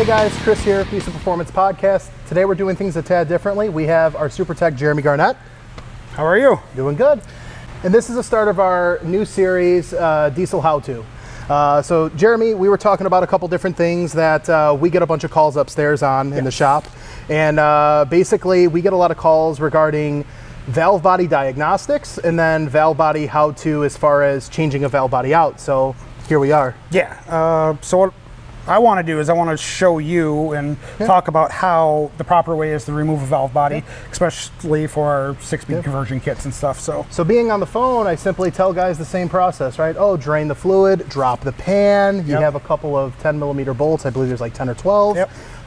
Hey guys, Chris here, Diesel Performance Podcast. Today we're doing things a tad differently. We have our super tech, Jeremy Garnett. How are you? Doing good. And this is the start of our new series, Diesel How To. So Jeremy, we were talking about a couple different things that we get a bunch of calls upstairs on in the shop. And basically we get a lot of calls regarding valve body diagnostics and then valve body how to as far as changing a valve body out. So here we are. Yeah, so what I want to do is I want to show you and talk about how the proper way is to remove a valve body, especially for our 6-speed conversion kits and stuff. So being on the phone, I simply tell guys the same process, right? Oh, drain the fluid, drop the pan. You have a couple of 10mm bolts. I believe there's like 10 or 12.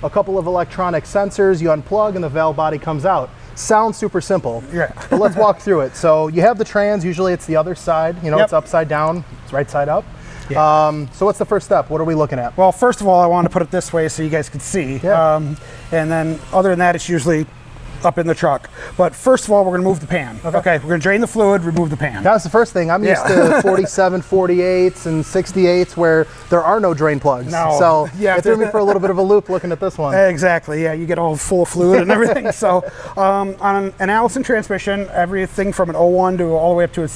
A couple of electronic sensors. You unplug and the valve body comes out. Sounds super simple. But let's walk through it. So you have the trans. Usually it's the other side. You know, it's upside down. It's right side up. So what's the first step? What are we looking at? Well, first of all, I want to put it this way so you guys can see. And then other than that, it's usually up in the truck. But first of all, we're going to move the pan. Okay, we're going to drain the fluid, remove the pan. That's the first thing. I'm used to 47, 48s, and 68s where there are no drain plugs. So it threw me for a little bit of a loop looking at this one. Exactly, yeah, you get all full of fluid and everything. So on an Allison transmission, everything from an 01 to all the way up to the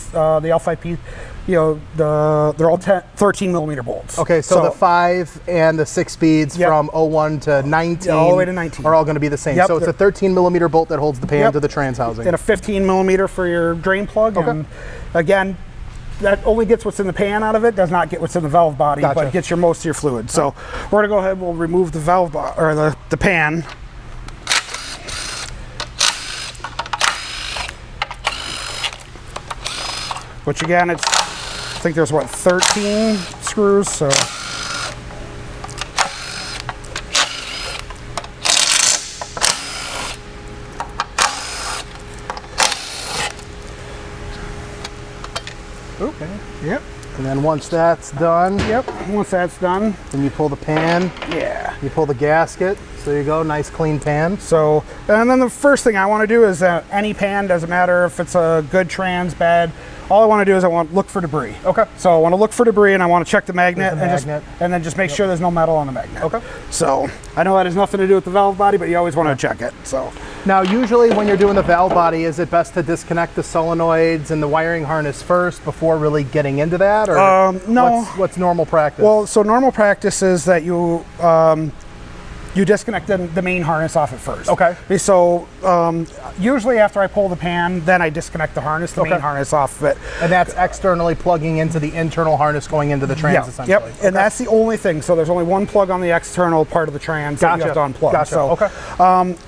L5P, you know, they're all 13mm bolts. Okay, so the 5 and the 6 speeds from 01 to 19 all the way to 19 are all going to be the same. So it's a 13mm bolt that holds the pan to the trans housing. And a 15mm for your drain plug. And again, that only gets what's in the pan out of it, does not get what's in the valve body, but gets your most of your fluid. So we're going to go ahead, we'll remove the valve or the pan. Which again, I think there's what, 13 screws, so. Okay. Yep. And then once that's done. Once that's done. Then you pull the pan. You pull the gasket. So there you go, nice clean pan. So, and then the first thing I want to do is any pan, doesn't matter if it's a good trans, bad. All I want to do is I want to look for debris. So I want to look for debris and I want to check the magnet, and then just make sure there's no metal on the magnet. So I know that has nothing to do with the valve body, but you always want to check it. So now usually when you're doing the valve body, is it best to disconnect the solenoids and the wiring harness first before really getting into that? Or no. What's normal practice? Well, so normal practice is that you you disconnect the main harness off at first. So usually after I pull the pan, then I disconnect the harness, the main harness off of it. And that's externally plugging into the internal harness going into the trans, essentially. And that's the only thing. So there's only one plug on the external part of the trans that you have to unplug. So,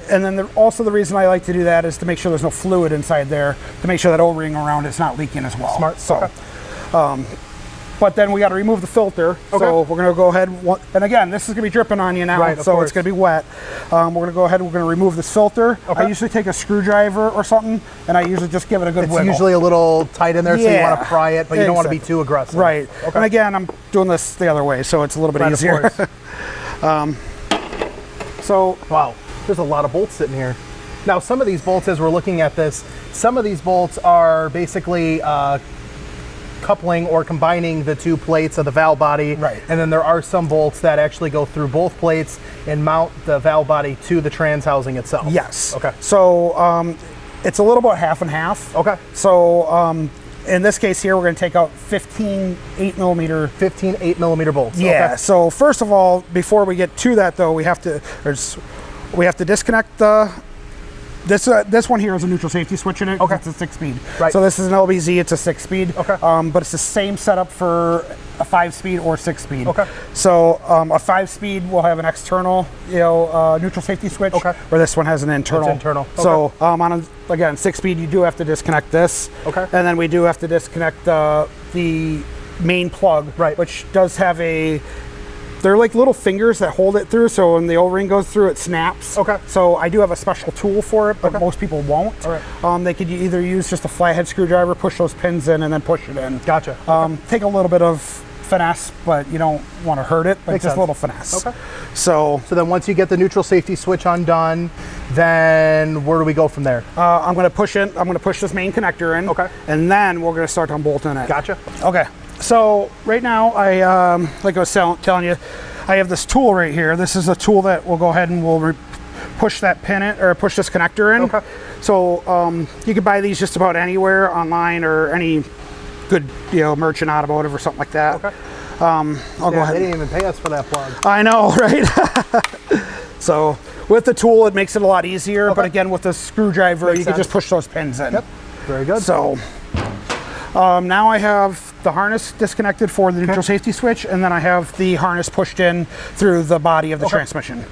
and then also the reason I like to do that is to make sure there's no fluid inside there, to make sure that O-ring around it's not leaking as well. Smart. So, but then we got to remove the filter. So we're going to go ahead, and again, this is going to be dripping on you now, so it's going to be wet. We're going to go ahead, we're going to remove this filter. I usually take a screwdriver or something, and I usually just give it a good wiggle. It's usually a little tight in there, so you want to pry it, but you don't want to be too aggressive. And again, I'm doing this the other way, so it's a little bit easier. So, wow, there's a lot of bolts sitting here. Now, some of these bolts, as we're looking at this, some of these bolts are basically coupling or combining the two plates of the valve body, and then there are some bolts that actually go through both plates and mount the valve body to the trans housing itself. So it's a little bit half and half. So in this case here, we're going to take out 15 8mm bolts. So first of all, before we get to that though, we have to disconnect the this one here is a neutral safety switch in it. It's a 6-speed. So this is an LBZ. It's a 6-speed. But it's the same setup for a 5-speed or 6-speed. So a 5-speed will have an external, neutral safety switch, where this one has an internal. So on again 6-speed, you do have to disconnect this. And then we do have to disconnect the main plug, which does have they're like little fingers that hold it through, so when the O-ring goes through, it snaps. So I do have a special tool for it, but most people won't. They could either use just a flathead screwdriver, push those pins in, and then push it in. Take a little bit of finesse, but you don't want to hurt it, but just a little finesse. So then once you get the neutral safety switch undone, then where do we go from there? I'm going to push this main connector in, and then we're going to start unbolting it. Gotcha. So right now, like I was telling you, I have this tool right here. This is a tool that will go ahead and we'll push that pin in, or push this connector in. Okay. So you can buy these just about anywhere online, or any good, you know, merchant automotive or something like that. Okay. I'll go ahead. They didn't even pay us for that plug. I know, right? So with the tool, it makes it a lot easier. Okay. But again, with the screwdriver, you can just push those pins in. Yep. Very good. So now I have the harness disconnected for the neutral safety switch, and then I have the harness pushed in through the body of the transmission.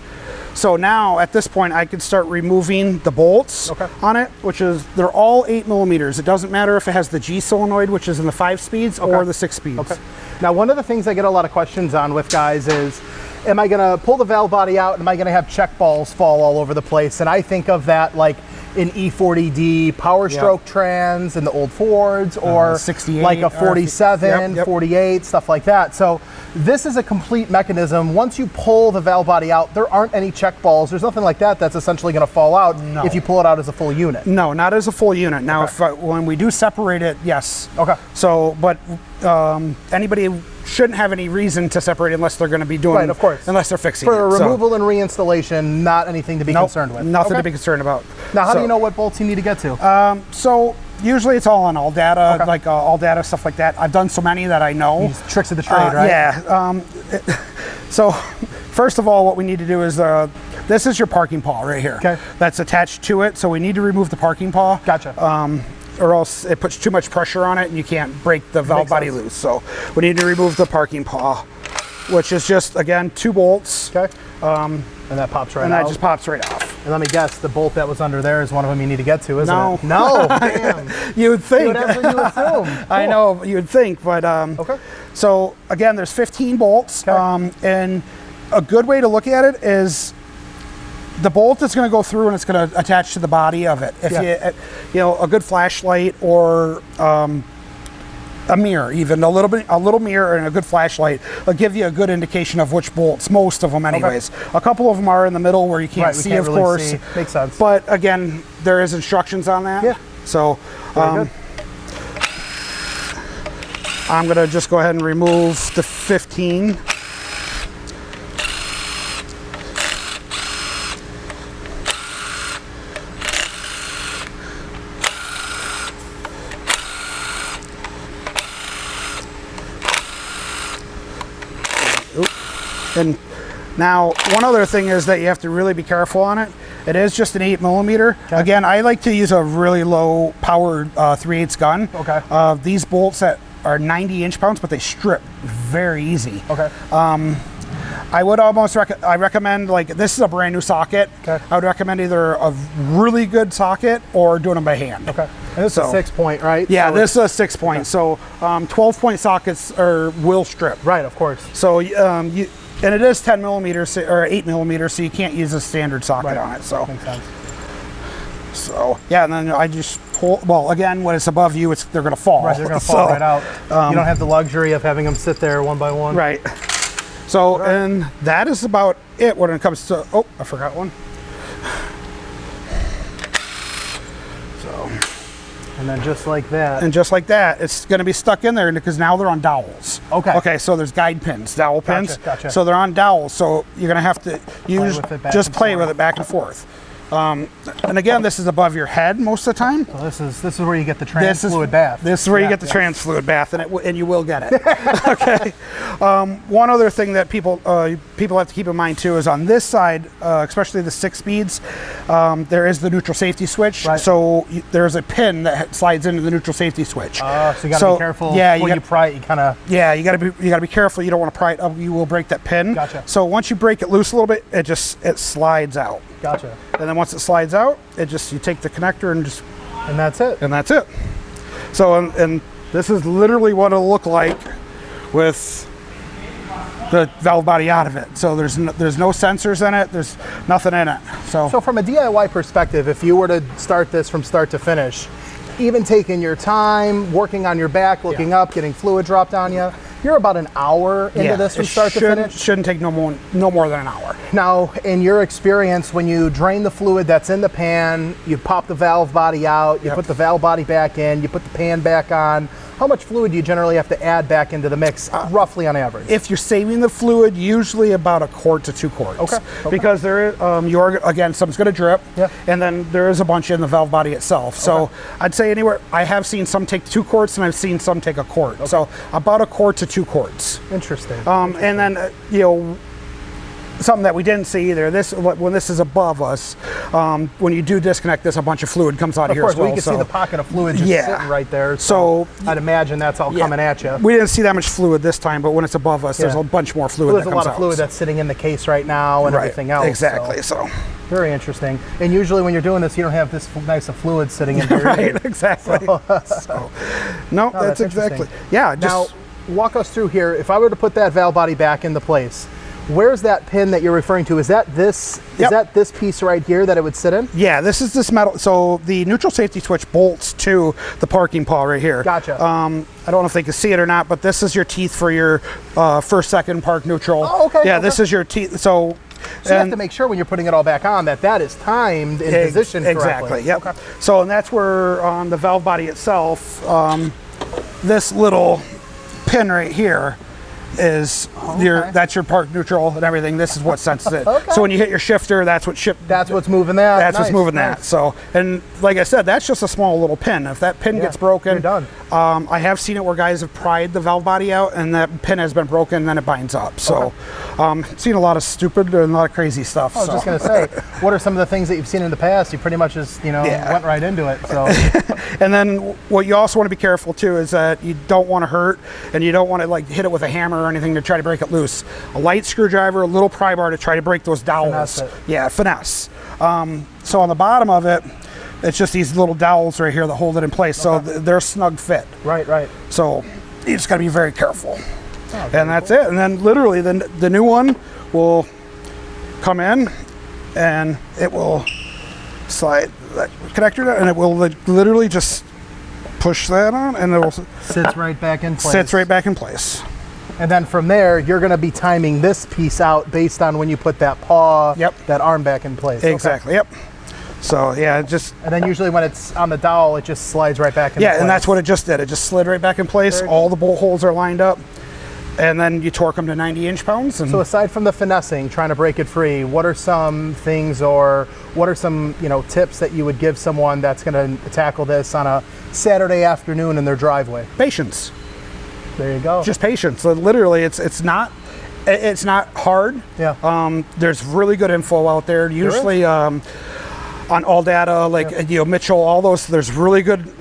So now at this point I can start removing the bolts on it, which is, they're all 8 millimeters. It doesn't matter if it has the G solenoid, which is in the 5 speeds, or the 6 speeds. Okay. Now, one of the things I get a lot of questions on with guys is, am I gonna pull the valve body out? Am I gonna have check balls fall all over the place? And I think of that like in E40D Power Stroke trans in the old Fords, or 68, like a 47, yep. 48, stuff like that. So this is a complete mechanism. Once you pull the valve body out, there aren't any check balls. There's nothing like that that's essentially going to fall out if you pull it out as a full unit. No, not as a full unit. Now, if when we do separate it, yes. Okay. So, but anybody shouldn't have any reason to separate unless they're going to be doing, of course, unless they're fixing for it. removal and reinstallation, not anything to be concerned with. Nothing to be concerned about. Now, how do you know what bolts you need to get to? So usually it's all on all data, like all data stuff like that. I've done so many that I know. Just tricks of the trade, right? Yeah. So first of all, what we need to do is this is your parking paw right here. Okay. That's attached to it. So we need to remove the parking paw. Gotcha. Or else it puts too much pressure on it and you can't break the valve body loose. So we need to remove the parking paw, which is just, again, 2 bolts. Okay. And that pops right out. And that just pops right off. And let me guess, the bolt that was under there is one of them you need to get to, isn't it? No. Damn. You would think. That's what you would assume. Cool. I know, you would think, but okay. So again, there's 15 bolts, and a good way to look at it is the bolt is going to go through and it's going to attach to the body of it. If you know, a good flashlight or a mirror, even a little mirror and a good flashlight will give you a good indication of which bolts. Most of them, anyways. A couple of them are in the middle where you can't see, of really course. See. Makes sense. But again, there is instructions on that. Yeah. So I'm going to just go ahead and remove the 15. And now, one other thing is that you have to really be careful on it. It is just an 8 millimeter. Okay. Again, I like to use a really low powered 3/8 gun. Okay. These bolts that are 90 inch-pounds, but they strip very easy. Okay. I would almost recommend, like, this is a brand new socket. Okay. I would recommend either a really good socket or doing them by hand. Okay. And this is a 6-point, right? Yeah, so this is a 6-point. So 12-point sockets will strip. Right, of course. So and it is 10 millimeters or 8 millimeters, so you can't use a standard socket on it. So makes sense. So yeah, and then I just pull. Well, again, when it's above you, they're going to fall. Right, they're going to fall right out. You don't have the luxury of having them sit there one by one. Right. So and that is about it when it comes to. Oh, I forgot one. So. And then just like that. And just like that, it's going to be stuck in there because now they're on dowels. Okay. Okay, so there's guide pins, dowel pins. Gotcha. So they're on dowels. So you're going to have to play with it back and forth. And again, this is above your head most of the time. So this is where you get the trans fluid bath. This is where you get the trans fluid bath, and you will get it. Okay. One other thing that people have to keep in mind too is on this side, especially the 6 speeds, there is the neutral safety switch. Right. So there's a pin that slides into the neutral safety switch. So you got to be careful. Yeah, you pry it, you kind of. Yeah, you got to be careful. You don't want to pry it up. You will break that pin. Gotcha. So once you break it loose a little bit, it slides out. Gotcha. And then once it slides out, you take the connector and just. And that's it. And that's it. So and this is literally what it'll look like with the valve body out of it. So there's no sensors in it. There's nothing in it. So from a DIY perspective, if you were to start this from start to finish, even taking your time, working on your back, looking up, getting fluid dropped on you, you're about an hour into this from start to finish. Shouldn't take no more than an hour. Now, in your experience, when you drain the fluid that's in the pan, you pop the valve body out, you put the valve body back in, you put the pan back on, how much fluid do you generally have to add back into the mix, roughly on average? If you're saving the fluid, usually about 1 quart to 2 quarts. Okay. Because there, again, some's going to drip, and then there is a bunch in the valve body itself. So I'd say anywhere, I have seen some take 2 quarts, and I've seen some take 1 quart. So about 1 quart to 2 quarts. Interesting. And then, you know, something that we didn't see either, when this is above us, when you do disconnect this, a bunch of fluid comes out of here as well. Well, you can see the pocket of fluid just sitting right there. So I'd imagine that's all coming at you. We didn't see that much fluid this time, but when it's above us, there's a bunch more fluid that comes out. There's a lot of fluid that's sitting in the case right now and everything else. Exactly. So very interesting. And usually when you're doing this, you don't have this nice of fluid sitting in here. Right, exactly. No, that's exactly. Yeah. Now, walk us through here. If I were to put that valve body back into place, where's that pin that you're referring to? Is that this? Is that this piece right here that it would sit in? Yeah, this is this metal. So the neutral safety switch bolts to the parking pawl right here. Gotcha. I don't know if they can see it or not, but this is your teeth for your first, second park neutral. Oh, okay. Yeah, this is your teeth. So you have to make sure when you're putting it all back on that is timed in position correctly. Exactly. Yep. Okay. So and that's where on the valve body itself, this little pin right here is that's your park neutral and everything. This is what senses it. So when you hit your shifter, that's what's moving that. That's what's moving that. So, and like I said, that's just a small little pin. If that pin gets broken, you're done. I have seen it where guys have pried the valve body out and that pin has been broken, and then it binds up. So seen a lot of stupid and a lot of crazy stuff. I was just gonna say, what are some of the things that you've seen in the past? You pretty much just went right into it. So and then what you also want to be careful too is that you don't want to hurt, and you don't want to like hit it with a hammer or anything to try to break it loose. A light screwdriver, a little pry bar to try to break those dowels. Finesse. So on the bottom of it, it's just these little dowels right here that hold it in place. So they're snug fit. Right. So you just got to be very careful. And that's it. And then literally the new one will come in and it will slide that connector down, and it will literally just push that on, and it will sits right back in place. Sits right back in place. And then from there, you're going to be timing this piece out based on when you put that paw, that arm back in place. Exactly. Yep. So yeah, and then usually when it's on the dowel, it just slides right back in place. Yeah, and that's what it just did. It just slid right back in place. All the bolt holes are lined up, and then you torque them to 90 inch-pounds. So aside from the finessing, trying to break it free, what are some things, or what are some tips that you would give someone that's going to tackle this on a Saturday afternoon in their driveway? Patience. There you go. Just patience. So literally, it's not hard. Yeah. There's really good info out there. Usually on All Data, like Mitchell, all those. There's really good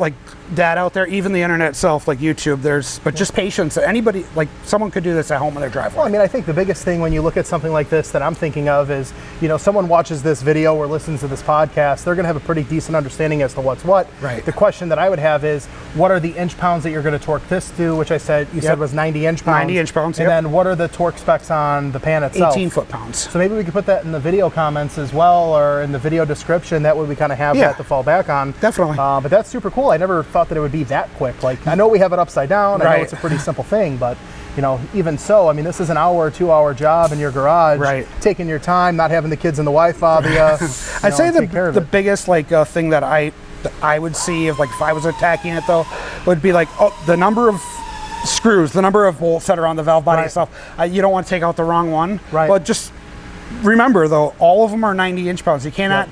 data out there. Even the internet itself, like YouTube. But just patience. Anybody, someone could do this at home in their driveway. Well, I mean, I think the biggest thing when you look at something like this that I'm thinking of is, someone watches this video or listens to this podcast, they're going to have a pretty decent understanding as to what's what. Right. The question that I would have is, what are the inch-pounds that you're going to torque this to, which you said was 90 inch-pounds. 90 inch-pounds, And then what are the torque specs on the pan itself? 18 foot-pounds. So maybe we could put that in the video comments as well, or in the video description. That way we kind of have that to fall back on. Definitely. But that's super cool. I never thought that it would be that quick. I know we have it upside down. I know it's a pretty simple thing, but even so, I mean, this is an hour or 2 hour job in your garage, taking your time, not having the kids and the wife bother you. I'd say the biggest thing that I would see if I was attacking it though would be the number of screws, the number of bolts that are on the valve body itself. You don't want to take out the wrong one, but just remember though, all of them are 90 inch-pounds. You cannot.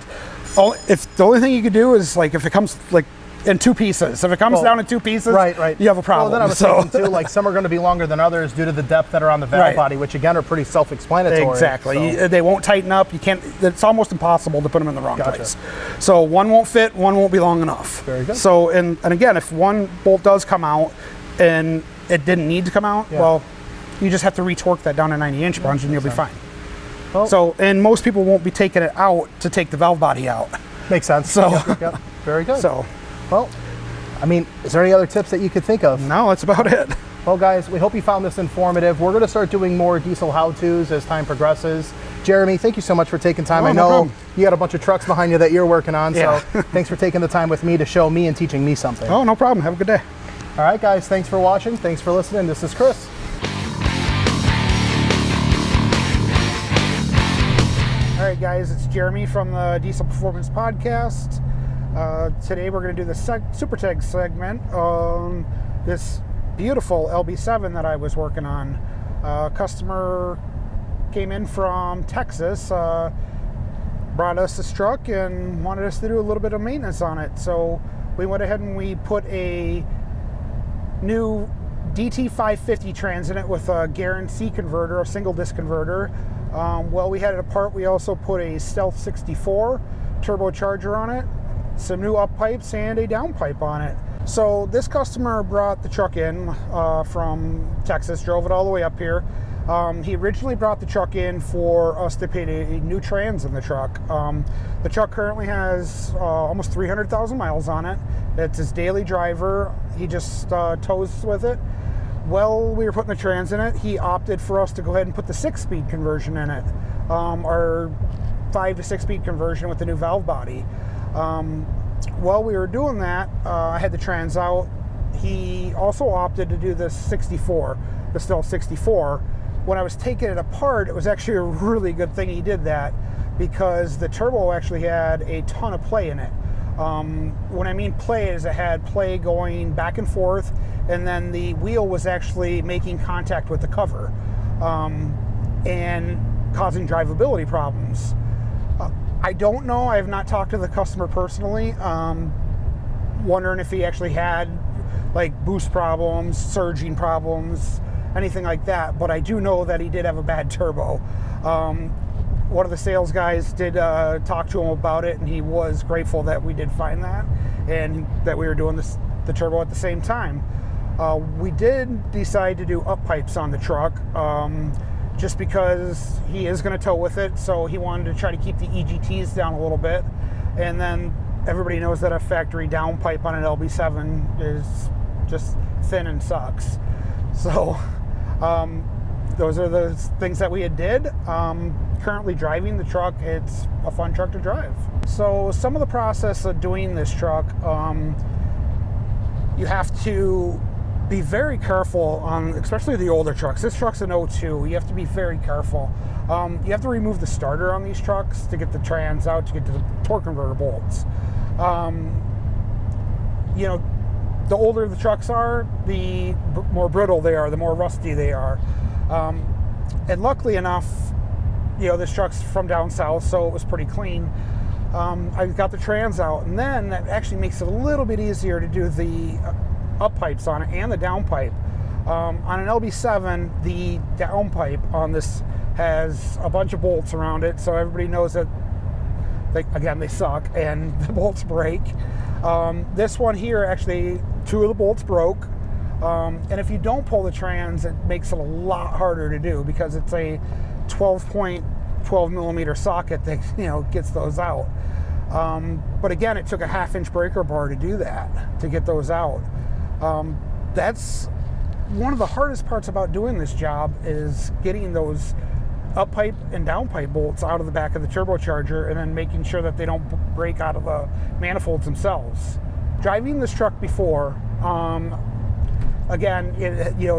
If the only thing you could do is if it comes in 2 pieces. If it comes down in 2 pieces, you have a problem. Well, then I was thinking too, some are going to be longer than others due to the depth that are on the valve body, which again are pretty self-explanatory. Exactly. They won't tighten up. You can't. It's almost impossible to put them in the wrong place. So one won't fit, one won't be long enough. Very good. So and again, if one bolt does come out and it didn't need to come out, well, you just have to retorque that down to 90 inch-pounds and you'll be fine. Well, and most people won't be taking it out to take the valve body out. Makes sense. So very good. So. Well, I mean, is there any other tips that you could think of? No, that's about it. Well, guys, we hope you found this informative. We're going to start doing more diesel how-tos as time progresses. Jeremy, thank you so much for taking time. I know you got a bunch of trucks behind you that you're working on, so thanks for taking the time with me to show me and teaching me something. Oh, no problem. Have a good day. All right, guys, thanks for watching. Thanks for listening. This is Chris. All right, guys, it's Jeremy from the Diesel Performance Podcast. Today we're going to do the Super Tag segment. this beautiful LB7 that I was working on. A customer came in from Texas, brought us this truck and wanted us to do a little bit of maintenance on it. So we went ahead and we put a new DT550 trans in it with a guarantee converter, a single disc converter. While we had it apart, we also put a Stealth 64 turbocharger on it, some new up pipes and a down pipe on it. So this customer brought the truck in from Texas, drove it all the way up here. He originally brought the truck in for us to put a new trans in the truck. The truck currently has almost 300,000 miles on it. It's his daily driver. He just tows with it. Well, we were putting the trans in it. He opted for us to go ahead and put the 6-speed conversion in it. Our 5 to 6-speed conversion with the new valve body. While we were doing that, I had the trans out. He also opted to do the 64, the Stealth 64. When I was taking it apart, it was actually a really good thing he did that, because the turbo actually had a ton of play in it. When I mean play, is it had play going back and forth, and then the wheel was actually making contact with the cover and causing drivability problems. I don't know. I have not talked to the customer personally, wondering if he actually had like boost problems, surging problems, anything like that. But I do know that he did have a bad turbo. One of the sales guys did talk to him about it, and he was grateful that we did find that and that we were doing the turbo at the same time. We did decide to do up pipes on the truck, just because he is going to tow with it, so he wanted to try to keep the EGTs down a little bit. And then everybody knows that a factory down pipe on an LB7 is just thin and sucks. So those are the things that we did. Currently driving the truck, it's a fun truck to drive. So some of the process of doing this truck, you have to be very careful on, especially the older trucks. This truck's an 02. You have to be very careful. You have to remove the starter on these trucks to get the trans out, to get to the torque converter bolts. You know, the older the trucks are, the more brittle they are, the more rusty they are. And luckily enough, you know, this truck's from down south, so it was pretty clean. I got the trans out, and then that actually makes it a little bit easier to do the up pipes on it and the down pipe. On an LB7, the down pipe on this has a bunch of bolts around it, so everybody knows that they suck and the bolts break. This one here, actually 2 of the bolts broke, and if you don't pull the trans, it makes it a lot harder to do, because it's a 12 millimeter socket that, you know, gets those out. But again, it took a 1/2-inch breaker bar to do that, to get those out. That's one of the hardest parts about doing this job, is getting those up pipe and down pipe bolts out of the back of the turbocharger, and then making sure that they don't break out of the manifolds themselves. Driving this truck before, again,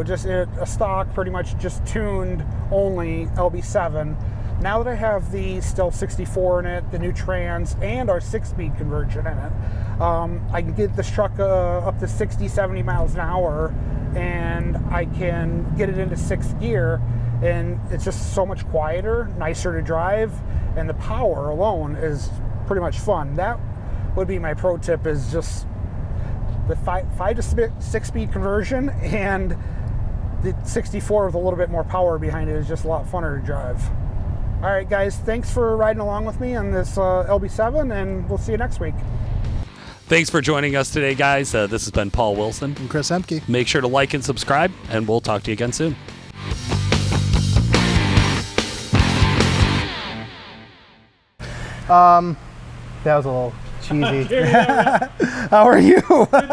just a stock, pretty much just tuned only LB7. Now that I have the Stealth 64 in it, the new trans, and our 6-speed conversion in it, I can get this truck up to 60, 70 miles an hour, and I can get it into 6th gear, and it's just so much quieter, nicer to drive, and the power alone is pretty much fun. That would be my pro tip, is just the 5 to 6-speed conversion, and the 64 with a little bit more power behind it is just a lot funner to drive. All right, guys, thanks for riding along with me on this LB7, and we'll see you next week. Thanks for joining us today, guys. This has been Paul Wilson and Chris Emke. Make sure to like and subscribe, and we'll talk to you again soon. That was a little cheesy. How are you?